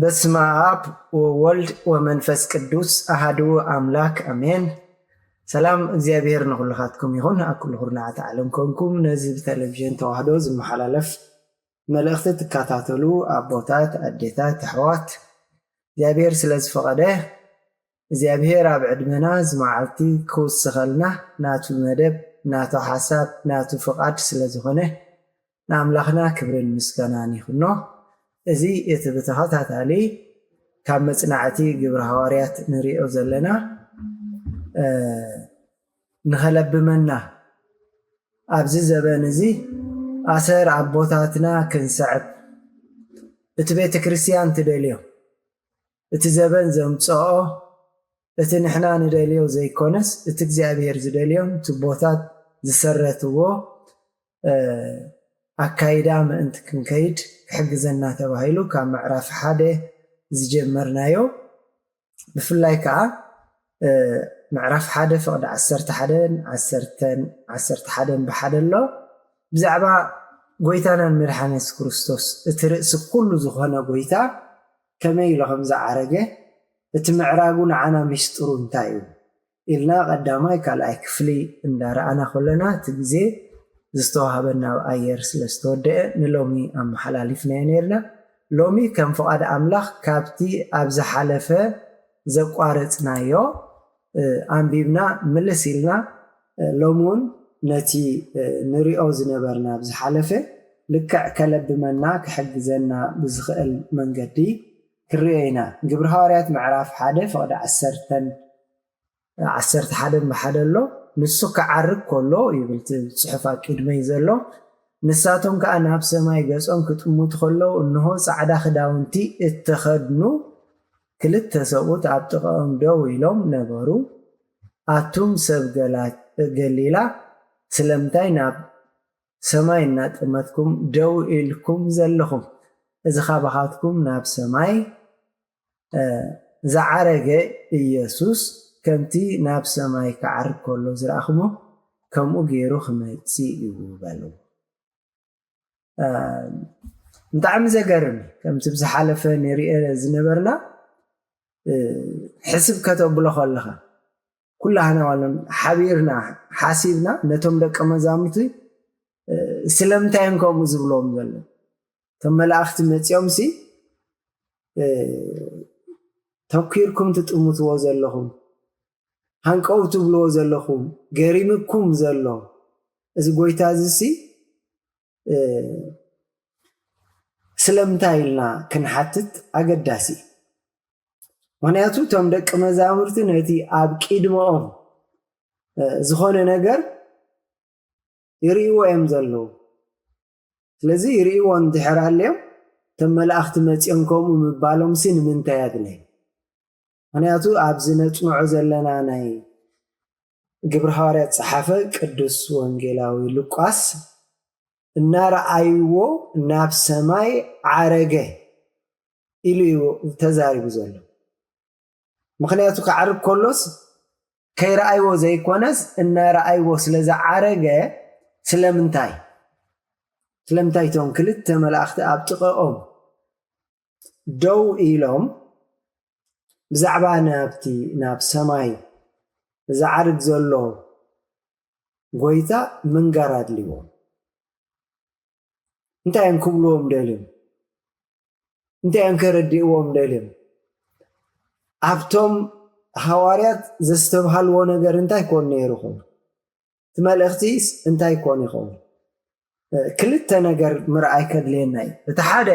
በስመ አብ ወወልድ ወመንፈስ ቅዱስ አሐዱ አምላክ አሜን። ሰላም እግዚአብሔር ንኹልኻትኩም ይኹን። ኣብ ኩሉ ኩርናዓት ዓለም ኮንኩም ነዚ ብቴሌቪዥን ተዋህዶ ዝመሓላለፍ መልእኽቲ ትከታተሉ ኣቦታት፣ ኣዴታት፣ ኣሕዋት እግዚአብሔር ስለ ዝፈቐደ እግዚአብሔር ኣብ ዕድመና ዝመዓልቲ ክውስኸልና ናቱ መደብ ናቱ ሓሳብ ናቱ ፍቓድ ስለ ዝኾነ ንኣምላኽና ክብርን ምስጋናን ይኹኖ። እዚ እቲ ብተኸታታሊ ካብ መጽናዕቲ ግብረ ሐዋርያት ንሪኦ ዘለና ንኸለብመና ኣብዚ ዘበን እዚ ኣሰር ኣቦታትና ክንስዕብ እቲ ቤተ ክርስቲያን ትደልዮ እቲ ዘበን ዘምጽኦ እቲ ንሕና ንደልዮ ዘይኮነስ እቲ እግዚአብሔር ዝደልዮም ትቦታት ዝሰረትዎ ኣካይዳ ምእንቲ ክንከይድ ክሕግዘና ተባሂሉ ካብ ምዕራፍ 1 ዝጀመርናዮ ብፍላይ ከዓ ምዕራፍ 1 ፍቕዲ 11 ብሓደ ኣሎ ብዛዕባ ጎይታናን መድሓኒት ክርስቶስ እቲ ርእሲ ኩሉ ዝኾነ ጎይታ ከመይ ኢሉ ከም ዝዓረገ እቲ ምዕራጉ ንዓና ምስጢሩ እንታይ እዩ ኢልና ቀዳማይ ካልኣይ ክፍሊ እንዳረኣና ከለና እቲ ግዜ ዝተዋሃበና ኣየር ስለ ዝተወደአ ንሎሚ ኣመሓላሊፍናዮ ነርና። ሎሚ ከም ፍቓድ ኣምላኽ ካብቲ ኣብ ዝሓለፈ ዘቋረፅናዮ ኣንቢብና ምልስ ኢልና ሎሚ እውን ነቲ ንሪኦ ዝነበርና ብዝሓለፈ ልክዕ ከለብመና ክሕግዘና ብዝኽእል መንገዲ ክርዮ ኢና። ግብረ ሐዋርያት ምዕራፍ 1 ፍቕዲ 11 ብሓደ ኣሎ ንሱ ክዓርግ ከሎ ይብል ፅሑፍ ቅድመይ ዘሎ ንሳቶም ከዓ ናብ ሰማይ ገጾም ክጥምቱ ከለው እንሆ ፃዕዳ ክዳውንቲ እተኸድኑ ክልተ ሰብኡት ኣብ ጥቕኦም ደው ኢሎም ነበሩ። ኣቱም ሰብ ገሊላ ስለምንታይ ናብ ሰማይ እናጠመትኩም ደው ኢልኩም ዘለኹም? እዚ ካባኻትኩም ናብ ሰማይ ዝዓረገ ኢየሱስ ከምቲ ናብ ሰማይ ክዓርግ ከሎ ዝረኣኽሞ ከምኡ ገይሩ ክመፅእ እዩ በልዎ። ብጣዕሚ ዘገርም ከምቲ ብዝሓለፈ ንሪኦ ዝነበርና ሕስብ ከተብሎ ከለኻ ኩላህና ዋሎም ሓቢርና ሓሲብና ነቶም ደቀ መዛሙርቲ ስለምንታይም ከምኡ ዝብሎም ዘሎ እቶም መላእኽቲ መፂኦም ሲ ተኪርኩም ትጥምትዎ ዘለኹም ሃንቀው ትብልዎ ዘለኹም ገሪምኩም ዘሎ እዚ ጎይታ እዚ ስለምንታይ ኢልና ክንሓትት ኣገዳሲ። ምክንያቱ እቶም ደቂ መዛሙርቲ ነቲ ኣብ ቅድሞኦም ዝኾነ ነገር ይርእይዎ እዮም ዘለዉ። ስለዚ ይርእይዎ እንድሕር ሃልዮም እቶም መላእኽቲ መፂኦም ከምኡ ምባሎም ንምንታይ ኣድለይ? ምክንያቱ ኣብዚ ነፅንዖ ዘለና ናይ ግብረ ሐዋርያት ፀሓፈ ቅዱስ ወንጌላዊ ሉቃስ እናረኣይዎ ናብ ሰማይ ዓረገ ኢሉ ተዛሪቡ ዘሎ። ምክንያቱ ክዓርግ ከሎስ ከይረኣይዎ ዘይኮነስ እናረኣይዎ ስለዝዓረገ ስለምንታይ እቶም ክልተ መላእኽቲ ኣብ ጥቕኦም ደው ኢሎም ብዛዕባ ናብ ሰማይ ዝዓርግ ዘሎ ጎይታ ምንጋር ኣድልይዎም? እንታይ እዮም ክብልዎም ደልዮም? እንታይ እዮም ከረዲእዎም ደልዮም? ኣብቶም ሐዋርያት ዘስተብሃልዎ ነገር እንታይ ኮን ነይሩ ይኸውን? እቲ መልእኽቲስ እንታይ ኮን ይኸውን? ክልተ ነገር ምርኣይ ከድልየና እዩ። እቲ ሓደ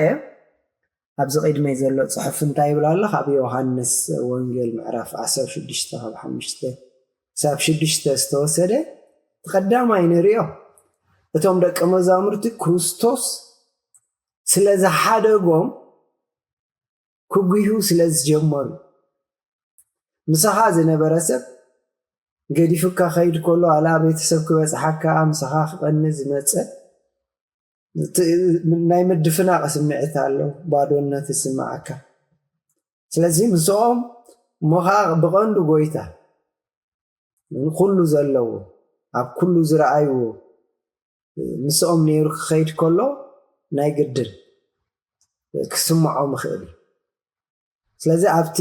ኣብዚ ቅድመይ ዘሎ ፅሑፍ እንታይ ይብላ ኣሎ? ካብ ዮሃንስ ወንጌል ምዕራፍ 16 ካብ 5 ክሳብ 6 ዝተወሰደ ተቀዳማይ ንሪኦ እቶም ደቀ መዛሙርቲ ክርስቶስ ስለዚ ሓደጎም ክጉዩ ስለዝጀመሩ ምሳኻ ዝነበረ ሰብ ገዲፍካ ኸይድ ከሎ ኣላ ቤተሰብ ክበፅሓካ ምሳኻ ክቐኒ ዝመፀ ናይ ምድፍናቕ ስምዒት ኣሎ ባዶነት ይስማዓካ ስለዚ ምስኦም ሞኻ ብቐንዱ ጎይታ ኩሉ ዘለዎ ኣብ ኩሉ ዝረኣይዎ ምስኦም ነይሩ ክኸይድ ከሎ ናይ ግድን ክስምዖም ይኽእል ስለዚ ኣብቲ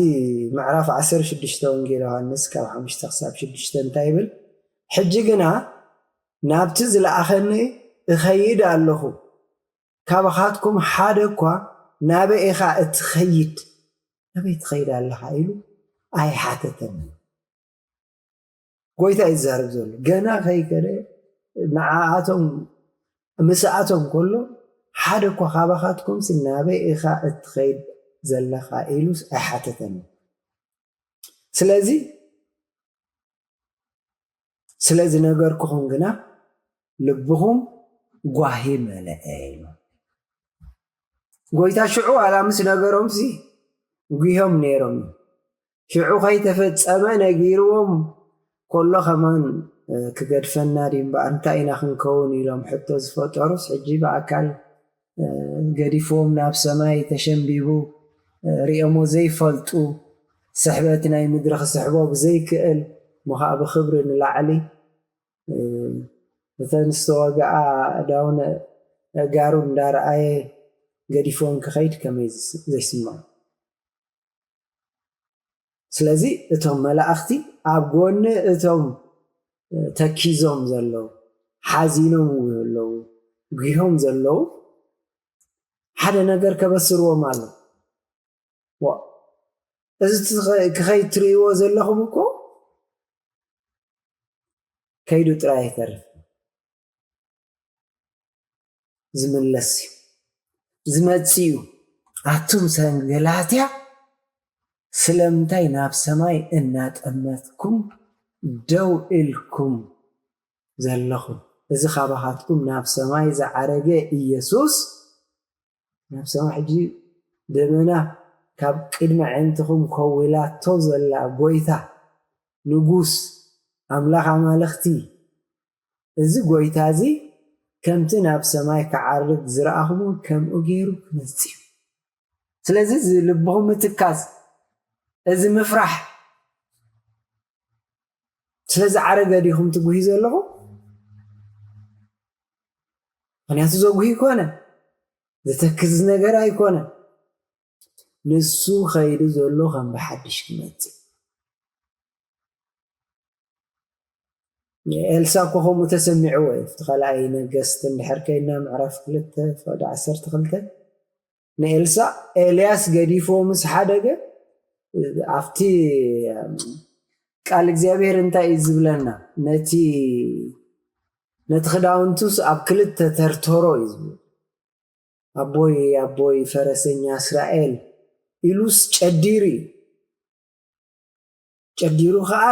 ምዕራፍ 16 ወንጌል ዮሃንስ ካብ 5 ክሳብ 6 እንታይ ይብል ሕጂ ግና ናብቲ ዝለኣኸኒ እኸይድ ኣለኹ ካብኻትኩም ሓደ እኳ ናበይ ኢኻ እትኸይድ ናበይ ትኸይድ ኣለኻ ኢሉ ኣይሓተተኒ ጎይታ ይዛረብ ዘሎ ገና ከይከደ ንዓኣቶም ምስኣቶም ከሎ ሓደ እኳ ካብኻትኩም ናበይ ኢኻ እትኸይድ ዘለኻ ኢሉ ኣይሓተተኒ ስለዚ ነገርኩኹም ግና ልብኹም ጓሂ መለአ ኢሉ ጎይታ ሽዑ ኣላ ምስ ነገሮምሲ ጉዮም ነይሮም ሽዑ ከይተፈፀመ ነጊርዎም كله كمان كقدفنا دين بأنتا إنا خنكون إلهم حتى زفطرس حجيب أكل قديفهم ناب سماي تشنبيبو ريامو زي فلتو سحباتنا يمدرخ سحبوك زي كأل مخاب خبر العلي مثلا استواقع داون قارون دار آي قديفهم كخيط كميز زي سمع سلازي اتهم ملاأختي عبقون اتهم تكيزهم زلو حزينهم زلو قيهم زلو حدا نقر كبسروا مالو إذا كخيط تريوا زلهم كو كيدو تراي كرف زمن لسي زمتسيو أتم سنجلاتيا سلمتاي ناب سماي إنات أمتكم دو إلكم زلخم إذا خابهاتكم ناب سماي إذا عرقة إيسوس ناب سماي حجي دمنا كاب قدم عندكم كويلات توزل بويتا نقوس أملاخ عمالختي إذا بويتا زي كم تناب سماي كعرق زرعهم كم أجيرو كنسيو سلازي لبهم متكاز إذا مفرح سلازي عرقة ديهم تقوهي زلهم أنا أتزوجه كونه إذا تكز نجارة يكونه نسو خير زلهم بحدش كنتي إلسا كوهم متسمعوا افتخال عينا قست اللي حركينا معرف كلته فقد عسرت خلته نإلسا إلياس قديفو مسحادة عفتي قال እግዚአብሔር እንታይ ይዝብለና ነቲ خداونتوس ኣብ ክልተ ተርተሮ ይዝብ አቦይ ፈረሰኛ እስራኤል ኢሉስ ጨዲሩ ከዓ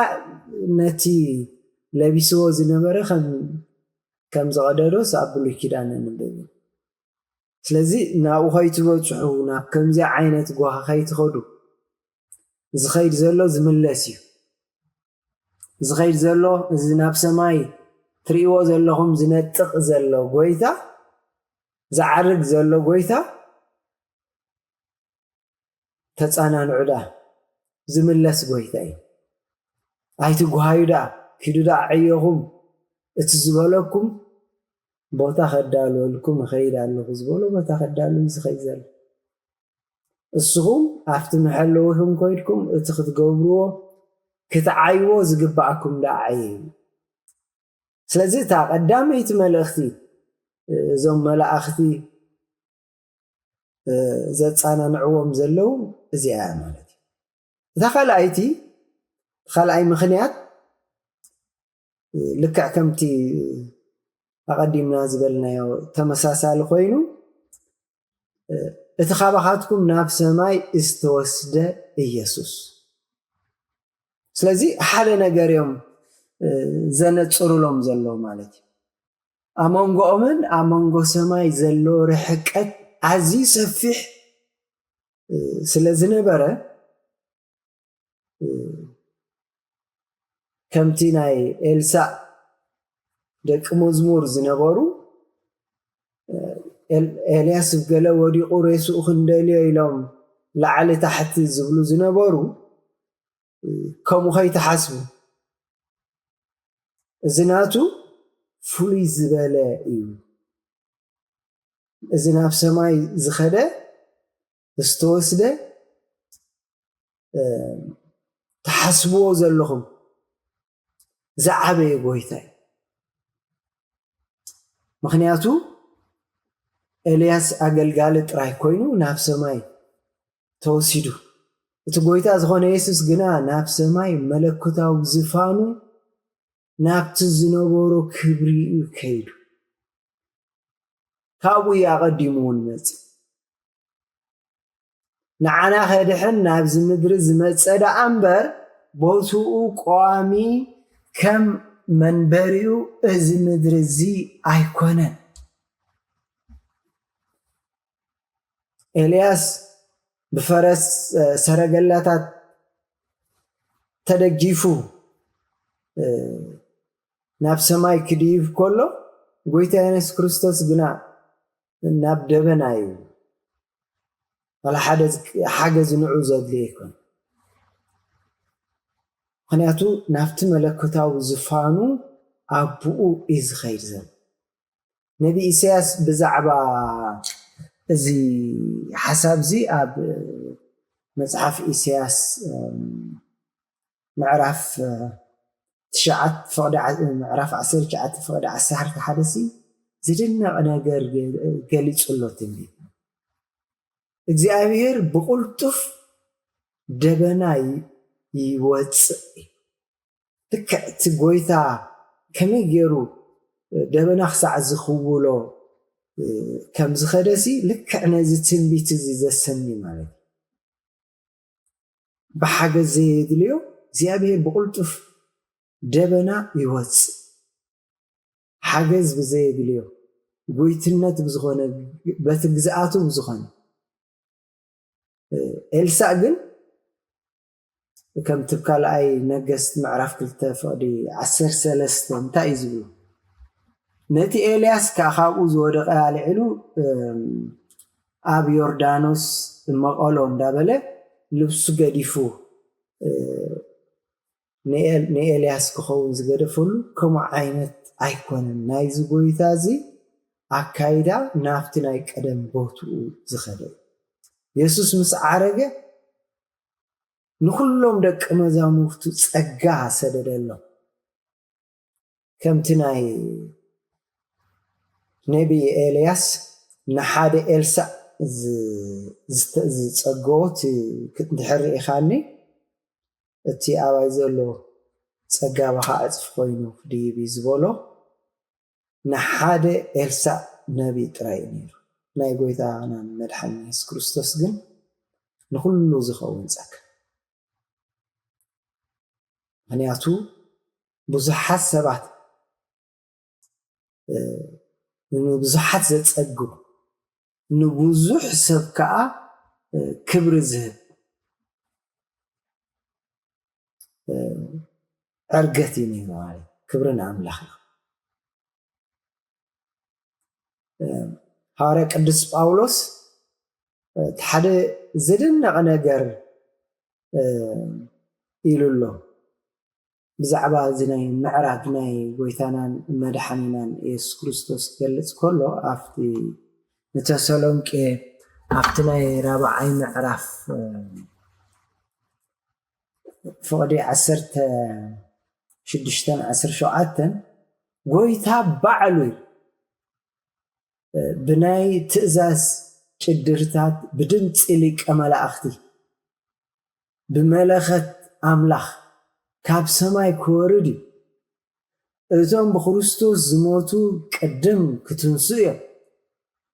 ነቲ ለቢስዎ ዝነበረ ከም ዘቀደዶስ ኣብ ብሉይ ኪዳን እንብብ ስለዚ ናኡ ኸይትበጽሑ ናብ ከምዚ ዓይነት ጓሃ ኸይትኸዱ ዝኸይድ ዘሎ ዝምለስ እዩ ዝኸይድ ዘሎ እዚ ናብ ሰማይ ትሪእዎ ዘለኹም ዝነጥቕ ዘሎ ጎይታ ዝዓርግ ዘሎ ጎይታ ተጻናንዑዳ ዝምለስ ጎይታ እዩ ኣይትጓሃዩዳ ኪዱዳ ዕየኹም እቲ ዝበለኩም ቦታ ኸዳልወልኩም ኸይድ ኣለኹ ዝበሎ ቦታ ኸዳሉ ዝኸይድ ዘሎ እስኹም ኣብቲ መሐለውኹም ኮይድኩም እቲ ክትገብርዎ ክትዓይዎ ዝግባኣኩም ዳዓይ ስለዚ እታ ቀዳመይቲ መልእኽቲ እዞም መላእኽቲ ዘጻናንዕዎም ዘለው እዚኣ ማለት እዩ እታ ካልኣይ ምኽንያት ልክዕ ከምቲ ኣቐዲምና ዝበልናዮ ተመሳሳሊ ኮይኑ እቲ ኻባኻትኩም ናብ ሰማይ ዝተወስደ ኢየሱስ ስለዚ ሓደ ነገር እዮም ዘነጽሩሎም ዘሎ ማለት እዩ ኣመንጎኦምን ኣመንጎ ሰማይ ዘሎ ርሕቀት أزي سفح سلازنبرة كمتي ناي إلسا دك مزمور زنبرو إلياس بقلا ودي قريسو خندالي إلهم لعلي تحت الزبلو زنبرو كم خي تحسبو زناتو فلي زبالة إيو زناب سماي زخدة استوسدة تحسبو زلهم زعبي قويتاي مخنياتو إلياس أقل راي كوينو ناب سماي توسيدو تقويتا زخون يسوس قنا ناب سماي ملكوتاو زفانو ناب تزنبورو كبري كيدو كابو يقدمون مت نعنا خدحن ناب زمدر زمصدا أمبر بوتو قوامي كم منبريو زمدر زي أيكونن إلياس بفرس سرقلاتات تدقيفو ناب سماي كديف كله قويتا ينس كريستوس قنا ناب دبنايو ولا حاجة زنعو زاد ليكون خنياتو نافت ملكوتاو زفانو أبوء إز خير زن نبي إسياس بزعبا زي حساب زي أب مصحف إسياس معرف تشعت فقد معرف عسير تشعت فقد عسحر كحدثي زدنا أنا قالي تقولتني እግዚአብሔር بقلتف دبناي يوصي لك تقويتا كمي جيرو دبنا خسع زخولو كم زخدسي لك أنا زتن بيت زسني مالك بحاجة زي دليو እግዚአብሔር بقلتف دبنا يوصي حاجز بزي دليو قويتنت بزخونه بتجزئاته بزخونه إلسا قل كم تبكال أي نجست معرف كلتا فادي عسر سلستم تايزلو نتي إلياس كأخاو زودق على علو أب يوردانوس المقالون دابله لبس قديفو ني إلياس كخون زقدفلو كما عينت أيكون نايز قويتازي أكايدا نافتنا يكدم بوتو زخدو يسوس مس عرقه نخلهم دك مزامفتو ጸጋ ሰደደለው ከምትናይ ነቢ ኤልያስ ንሓደ ኤልሳ ዝጸጎት ክትድሕር ኢኻኒ እቲ ኣባይ ዘሎ ጸጋ ባኻ ኣጽፍ ኮይኑ ዲቢ ዝበሎ ንሓደ ኤልሳ ነቢ ጥራይ ነይሩ ናይ ጎይታና መድሓኒ ኢየሱስ ክርስቶስ ግን ንኹሉ ዝኸውን ጸጋ ምክንያቱ ብዙሓት ሰባት ብዙሓት ዘጸጉ ንብዙሕ ሰብ ከዓ ክብሪ ዝህብ ዕርገት እዩ ነይሩ ማለት ክብርን ኣምላኽ حواري قدس باولوس تحد زدنق نجر إلولو بزعبا زناي معراج ناي ويثانا مدحنينا إيسوس كريستوس قلت كله أفتي نتسلونك أفتناي رابع أي معرف فودي عسرت شدشتن عسر شوعتن ويثا بعلوي بناي تأزاز شدرتات بدن تسلك أملاختي بملخت أملاخ كاب سماي كوردي إذن بخريستوس زموتو قدم كتنسوية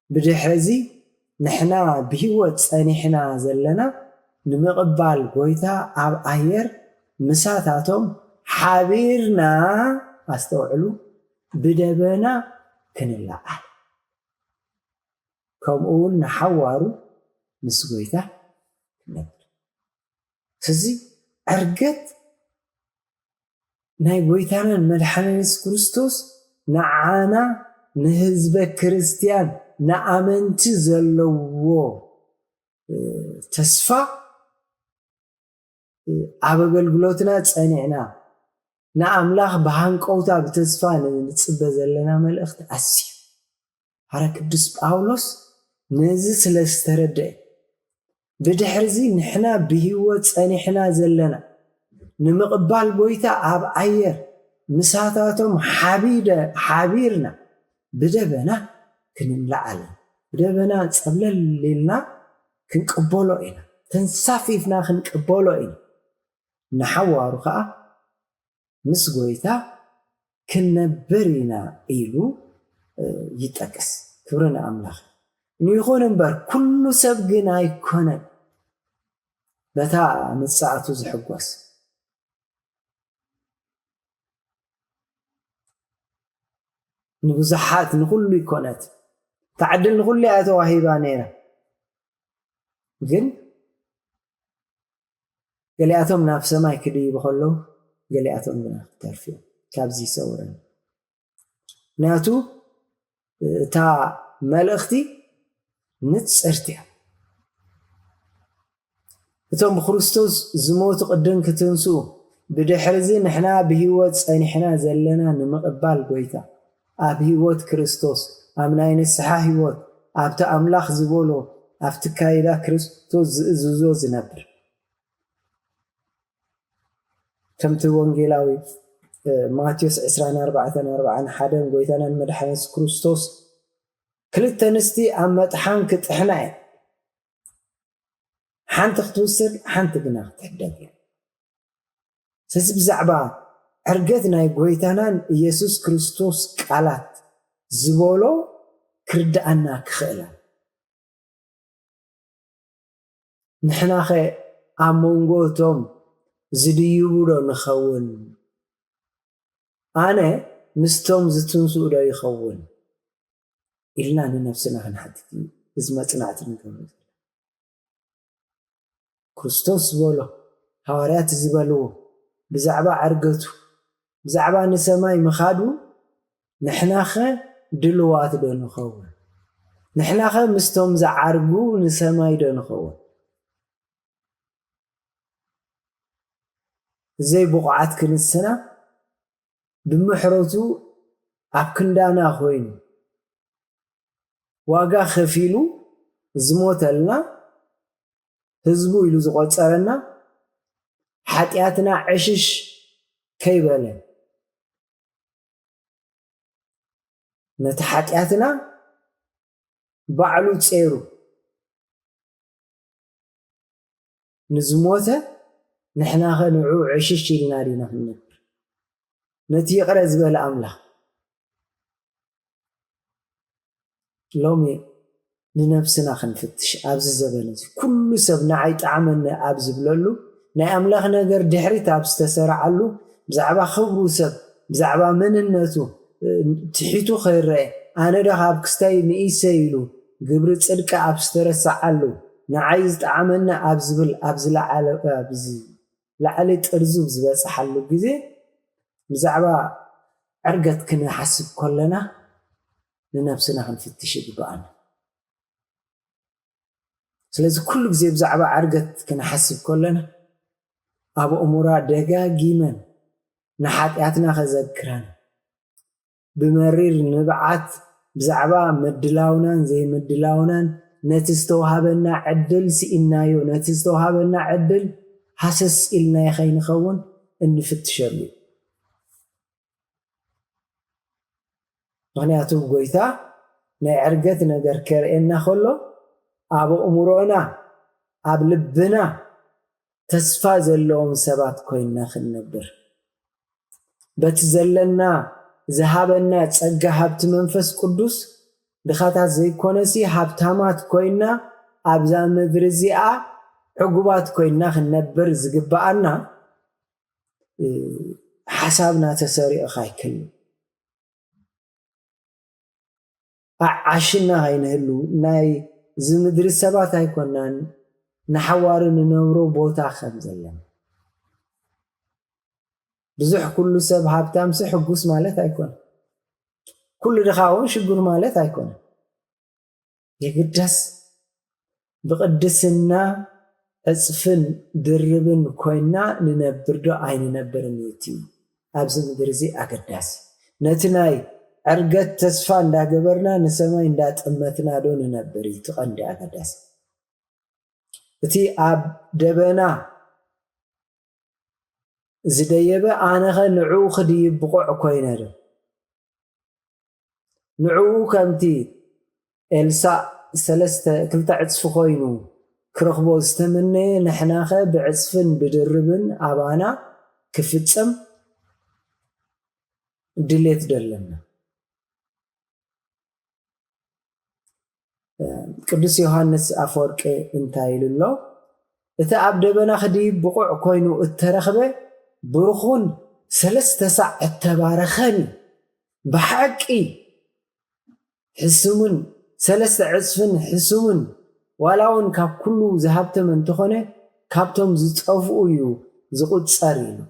بدحرزي نحنا بهوت نحنا زلنا نمقبال قويتا عب أير مساتاتهم حابيرنا أستوعلو بدبنا كنلا ከምኡውን ንሓዋሩ ምስ ጎይታ ነበር ስለዚ ዕርገት ናይ ጎይታናን መድሓኒት ኢየሱስ ክርስቶስ ንዓና ንህዝበ ክርስቲያን ንኣመንቲ ዘለዎ ተስፋ ኣብ ኣገልግሎትና ፀኒዕና ንኣምላኽ ብሃንቀውታ ብተስፋ ንፅበ ዘለና መልእኽቲ ኣስዩ حرا ቅዱስ ጳውሎስ ነዚ ስለ ዝተረድአ ብድሕሪዚ ንሕና ብሂወት ፀኒሕና ዘለና ንምቕባል ጎይታ ኣብ ኣየር ምሳታቶም ሓቢርና ብደበና ክንለዓል ብደበና ፀብለል ኢልና ክንቅበሎ ኢና ተንሳፊፍና ክንቅበሎ ኢና ንሓዋሩ ከዓ ምስ ጎይታ ክንነብር ኢና ኢሉ ይጠቅስ ክብርና ኣምላኽ ንይኾን እምበር ኩሉ ሰብ ግን ኣይኮነን በታ ምጽኣቱ ዝሕጓስ ንብዙሓት ንኩሉ ይኮነት ተዓድል ንኩሉ ኣተዋሂባ ነይራ ግን ገሊኣቶም ናብ ሰማይ ክድይቡ ከለዉ ገሊኣቶም ግን ተርፊዮም ካብዚ ይሰውረን ምክንያቱ እታ መልእኽቲ ንፅርት እያ እቶም ብክርስቶስ ዝሞቱ ቅድም ክትንስኡ ብድሕሪዚ ንሕና ብሂወት ፀኒሕና ዘለና ንምቕባል ጎይታ ኣብ ሂወት ክርስቶስ ኣብ ናይ ንስሓ ሂወት ኣብቲ ኣምላኽ ዝበሎ ኣብቲ ካይዳ ክርስቶስ ዝእዝዞ ዝነብር ከምቲ ወንጌላዊ ማቴዎስ 24:41 ጎይታናን መድሓኒት ክርስቶስ ክልተ ንስቲ ኣብ መጥሓን ክጥሕና እየን ሓንቲ ክትውሰድ ሓንቲ ግና ክትሕደግ እያ ስለዚ ብዛዕባ ዕርገት ናይ ጎይታናን ኢየሱስ ክርስቶስ ቃላት ዝበሎ ክርዳኣና ክኽእላ ንሕና ኸ ኣብ መንጎ እቶም ዝድይቡ ዶ ንኸውን ኣነ ምስቶም ዝትንስኡ ዶ ይኸውን ኢልና ንነፍስና ክንሓትት እዩ እዚ መፅናዕቲ ንገብር ክርስቶስ ዝበሎ ሃዋርያት ዝበልዎ ብዛዕባ ዕርገቱ ብዛዕባ ንሰማይ ምኻዱ ንሕና ኸ ድልዋት ዶ ንኸውን ንሕና ኸ ምስቶም ዝዓርጉ ንሰማይ ዶ ንኸውን ዘይ ብቑዓት ክንስና ብምሕረቱ ኣብ ክንዳና ኮይኑ ዋጋ ከፊሉ ዝሞተልና ህዝቡ ኢሉ ዝቆፀረና ሓጢኣትና ዕሽሽ ከይበለ ነቲ ሓጢኣትና ባዕሉ ፀይሩ ንዝሞተ ንሕና ኸ ንዑ ዕሽሽ ኢልና ዲና ክንነብር ነቲ ይቕረ ዝበለ ኣምላኽ ሎሚ ንነፍስና ክንፍትሽ ኣብዚ ዘበን እዚ ኩሉ ሰብ ንዓይ ጣዕመኒ ኣብ ዝብለሉ ናይ ኣምላኽ ነገር ድሕሪት ኣብ ዝተሰርዓሉ ብዛዕባ ክብሩ ሰብ ብዛዕባ መንነቱ ትሒቱ ከይረአ ኣነ ዶ ካብ ክስታይ ንኢሰ ኢሉ ግብሪ ፅድቂ ኣብ ዝተረሳዓሉ ንዓይ ዝጣዕመኒ ኣብ ዝብል ኣብ ዝለዓለ ላዕሊ ጥርዙ ዝበፅሓሉ ግዜ ብዛዕባ ዕርገት ክንሓስብ ከለና ንነፍስና ክንፍትሽ ይግባአና ስለዚ ኩሉ ግዜ ብዛዕባ ዕርገት ክንሓስብ ከለና ኣብ እሙራ ደጋጊመን ንሓጢኣትና ከዘክረና ብመሪር ንብዓት ብዛዕባ ምድላውናን ዘይምድላውናን ነቲ ዝተዋሃበና ዕድል ስኢናዮ ነቲ ዝተዋሃበና ዕድል ሃሰስ ኢልና ከይንኸውን እንፍትሸሉ ምክንያቱ ጎይታ ናይ ዕርገት ነገር ከርእየና ከሎ ኣብ እሙሮና ኣብ ልብና ተስፋ ዘለዎም ሰባት ኮይና ክንነብር በቲ ዘለና ዝሃበና ፀጋ ሃብቲ መንፈስ ቅዱስ ድኻታት ዘይኮነሲ ሃብታማት ኮይና ኣብዛ ምድሪ እዚኣ ዕጉባት ኮይና ክንነብር ዝግባአና ሓሳብና ተሰሪዑ ካይክል عاشنا هاي نهلو ناي زمدر السبات هاي كونان نحوار ننورو بوتا خمزلن بزح كل سب هابتام سحقوس مالت هايكون كل رخاون شقور مالت هايكون يقدس بقدسنا أصفن دربن كوينا ننبر دو عين ننبر نيتي أبزم درزي أقدس نتناي أرقت تسفان دا قبرنا نسماين دا تأمتنا دون ننبري تقن دا أقدس تي أب دبنا زديبه أنا نعو خدي بقع كوينا دو نعو كمتي إلسا سلسة كلتا عصف خوينو كرخبو استمني نحناخه بعصفن بدربن أبانا كفتسم دليت دلنا قدس يوحنس أفورك انتايل الله إذا أبدبنا خدي بقع كوينو الترخبه برخون سلسة ساعة التبارخاني بحقي حسمن سلسة عصفن حسمن ولاون كاب كله ذهبت من تخنه كابتم زتقفوا يو زقود صارينو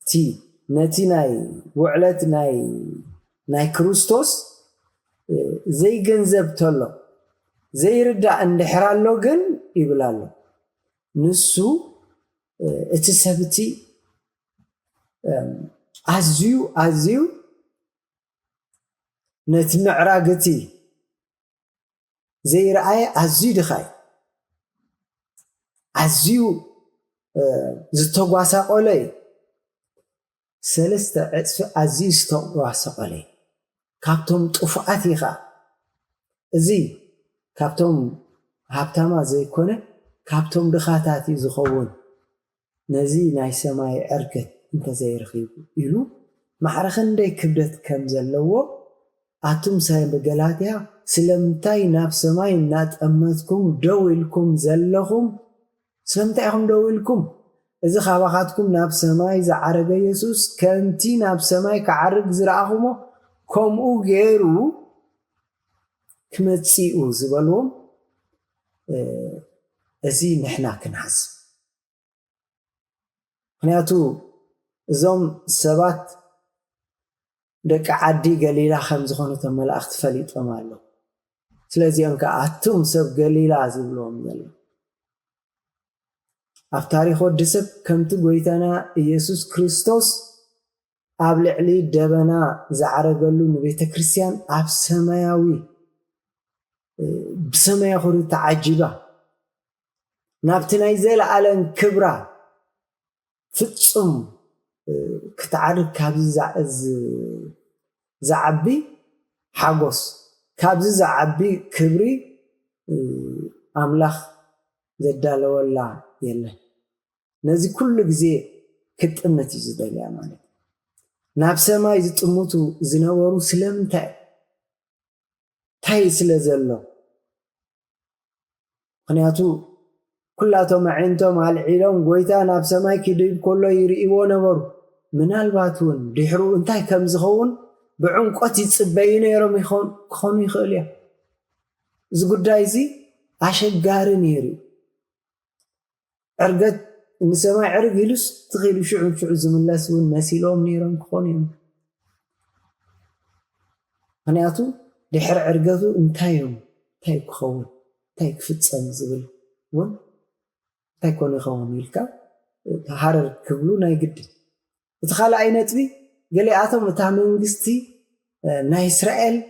تي نتي ناي وعلت ناي كروستوس زي جنزب تلو زي ردا اندحرالو جن يبلالو نسو اتسبتي أزيو نتمعراقتي زي رأي أزيو دخاي أزيو زتوقواسا قولي سلسة عطف أزيو زتوقواسا قولي كابتم طفعاتي خا زي كابتم هابتاما زي كونه كابتم دخاتاتي زخوون نزي ناي سماي عركت انت زي رخيب يلو معرخن دي كبدت كم زلوو أتم ساي بقلاتها سلمتاي ناب سماي نات أمتكم دويلكم زلهم سلمتايهم دويلكم إذا خابخاتكم ناب سماي زعرق يسوس كنتي ناب سماي كعرق زرعهمو كومو غيرو كمتسيئو زبالهم أزي نحنا كنحسب ምክንያቱ እዞም ሰባት ደቂ ዓዲ ገሊላ ከም ዝኾኑ ተመላእኽቲ ፈሊጦም ኣሎ ስለዚኦም ከዓ ኣቱም ሰብ ገሊላ ዝብሎም ዘሎ ኣብ ታሪኽ ወዲ ሰብ ከምቲ ጎይታና ኢየሱስ ክርስቶስ ኣብ ልዕሊ ደበና ዝዓረገሉ ንቤተ ክርስቲያን ኣብ ሰማያዊ ብሰማያዊ ኹሪ ተዓጂባ ናብቲ ናይ ዘለዓለም ክብራ ፍጹም ክትዓርግ ካብዚ ዝዓቢ ሓጎስ ካብዚ ዝዓቢ ክብሪ ኣምላኽ ዘዳለወላ የለን ነዚ ኩሉ ግዜ ክትጥምት እዩ ዝደልያ ማለት ናብ ሰማይ ዝጥምቱ ዝነበሩ ስለምንታይ ታይ ስለ ዘሎ ምክንያቱ كلاتهم عندهم العلم قويتا ناب سماي كيديب كله يرئيبو نبرو منالباتون دحرو انتاي كم زخون بعمقت يصبين يرم يخون يخليا زغدايزي اشغار نيري ارغت نسمع عرق يلس تخيلوا شعو زملاس ونسيلهم نيرم كخونيم هنياتو دحر عرقتو انتايهم تاي كخون تاي كفتسم زبل ون تايكون يخون يلكا تحرر كبلو ناي قد تخال أي نتبي قالي آتم متعمل قستي ناي إسرائيل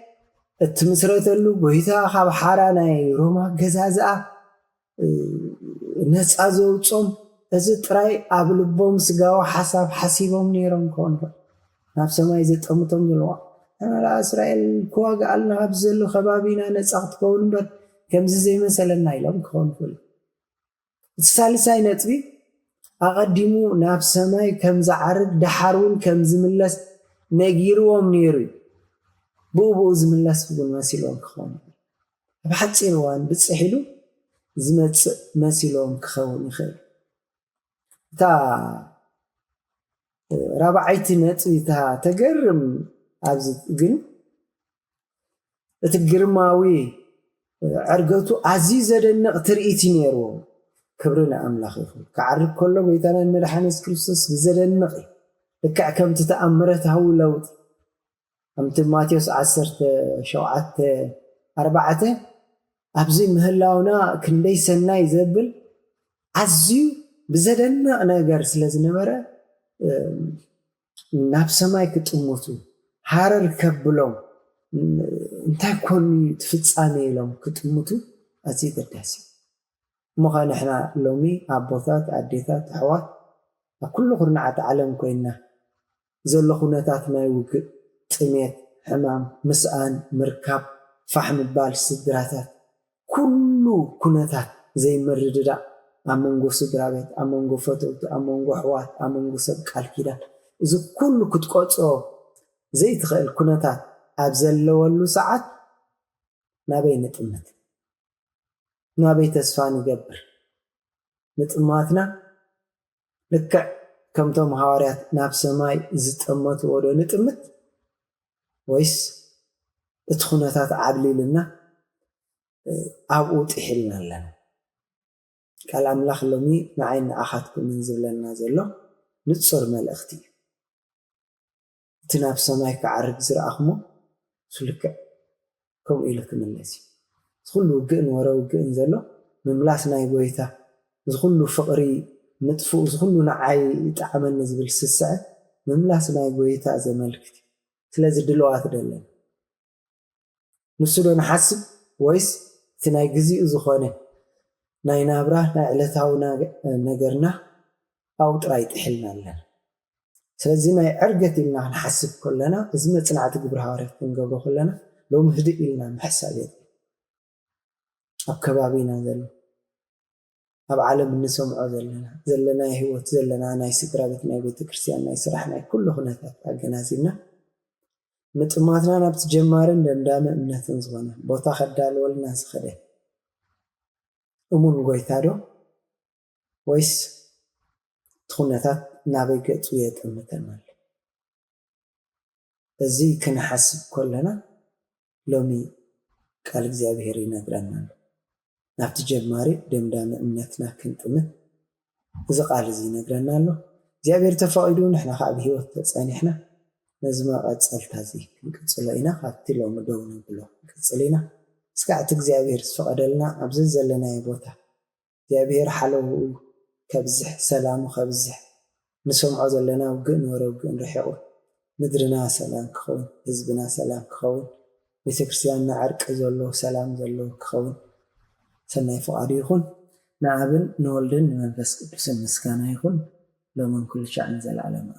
التمسرات اللو بويتا خاب حارا ناي روما قزازا ناس أزو تصوم أزو تراي قابل بوم سقاو حساب حسيبهم نيرم كونفا نفس ما يزيد أمتهم جلوا أنا لا إسرائيل كوا قالنا هبزلو خبابينا نساقت كون بر كم زي مثلا نايلهم كونفا الثالثة نتبي أقدموا ناب سماي كم زعرق دحرون كم زملس نجيروا منيري بو زملس بقول مسيلهم كخون بحد سينوان بتصحيلو زمت مسيلهم كخون يخير تا رابعيت نتبي تا تجرم أبز جن እትግርማዊ ዕርገቱ ኣዝዩ ዘደንቕ ትርኢት ነይሩ ክብሪ ንኣምላኽ ይኹን ክዓርግ ከሎ ጎይታና መድሓኒት ክርስቶስ ብዘደንቕ ልክዕ ከምቲ ተኣምረታዊ ለውጢ ከምቲ ማቴዎስ 17:4 ኣብዚ ምህላውና ክንደይ ሰናይ ዘብል ኣዝዩ ብዘደንቕ ነገር ስለ ዝነበረ ናብ ሰማይ ክጥምቱ ሃረር ከብሎም እንታይ ኮኑ ትፍጻሜ ኢሎም ክጥምቱ ኣዝዩ ገዳሲ እሞ ኸ ንሕና ሎሚ ኣቦታት ኣዴታት ኣሕዋት ኣብ ኩሉ ኩርናዓት ዓለም ኮይንና ዘሎ ኩነታት ናይ ውግእ ጥሜት ሕማም ምስኣን ምርካብ ፋሕ ምባል ስድራታት ኩሉ ኩነታት ዘይምርድዳእ ኣብ መንጎ ስድራ ቤት ኣብ መንጎ ፈተውቲ ኣብ መንጎ ኣሕዋት ኣብ መንጎ ሰብ ቃል ኪዳን እዚ ኩሉ ክትቆፅሮ ዘይትኽእል ኩነታት ኣብ ዘለወሉ ሰዓት ናበይ ንጥምት ናበይ ተስፋ ንገብር ንጥማትና ልክዕ ከምቶም ሃዋርያት ናብ ሰማይ ዝጠመትዎ ዶ ንጥምት ወይስ እቲ ኩነታት ዓብሊልና ኣብኡ ጥሒልና ኣለና ቃል ኣምላኽ ሎሚ ንዓይ ንኣኻትኩምን ዝብለና ዘሎ ንጹር መልእኽቲ እዩ እቲ ናብ ሰማይ ክዓርግ ዝረኣኽሞ ስልክዕ ከምኡ ኢሉ ክምለስ እዩ ዝኩሉ ውግእን ወረ ውግእን ዘሎ ምምላስ ናይ ጎይታ ዝኩሉ ፍቕሪ ምጥፉእ ዝኩሉ ንዓይ ይጣዕመኒ ዝብል ስስዐ ምምላስ ናይ ጎይታ ዘመልክት እዩ ስለዚ ድልዋት ደለና ንሱ ዶ ንሓስብ ወይስ እቲ ናይ ግዜኡ ዝኾነ ናይ ናብራ ናይ ዕለታዊ ነገርና ኣብኡ ጥራይ ጥሒልና ኣለና ስለዚ ናይ ዕርገት ኢልና ክንሓስብ ከለና እዚ መፅናዕቲ ግብሪ ሃዋርያት ክንገብሮ ከለና ሎሚ ህድእ ኢልና ምሕሳብ የድሊ ኣብ ከባቢና ዘሎ ኣብ ዓለም እንሰምዖ ዘለና ህይወት ዘለና ናይ ስድራ ቤት ናይ ቤተ ክርስቲያን ናይ ስራሕ ናይ ኩሉ ኩነታት ኣገናዚብና ምጥማትና ናብቲ ጀማርን ደምዳመ እምነትን ዝኾነ ቦታ ከዳልወልና ዝኸደ እሙን ጎይታ ዶ ወይስ እቲ ኩነታት ናበይ ገፁ የጥምተና ኣሎ እዚ ክንሓስብ ከለና ሎሚ ቃል እግዚኣብሔር ይነግረና ኣሎ ናብቲ ጀማሪ ደምዳመ እምነትና ክንጥምት እዚ ቃል እዚ ይነግረና ኣሎ እግዚኣብሔር ተፈቒዱ ንሕና ከዓ ብሂወት ተፀኒሕና ነዚ መቐፀልታ እዚ ክንቅፅሎ ኢና ካብቲ ሎሚ ደው ንብሎ ክንቅፅል ኢና እስካዕ እቲ እግዚኣብሔር ዝፈቐደልና ኣብዚ ዘለናዮ ቦታ እግዚኣብሔር ሓለውኡ ከብዝሕ ሰላሙ ከብዝሕ ንሰምዖ ዘለና ውግእን ወረ ውግእን ርሒቑ ምድርና ሰላም ክኸውን ህዝብና ሰላም ክኸውን ቤተክርስትያንና ዕርቂ ዘለዎ ሰላም ዘለዎ ክኸውን ሰናይ ፍቓዱ ይኹን ንኣብን ንወልድን ንመንፈስ ቅዱስን ምስጋና ይኹን ሎምን ኩሉ ሻዕን ዘለዓለሙ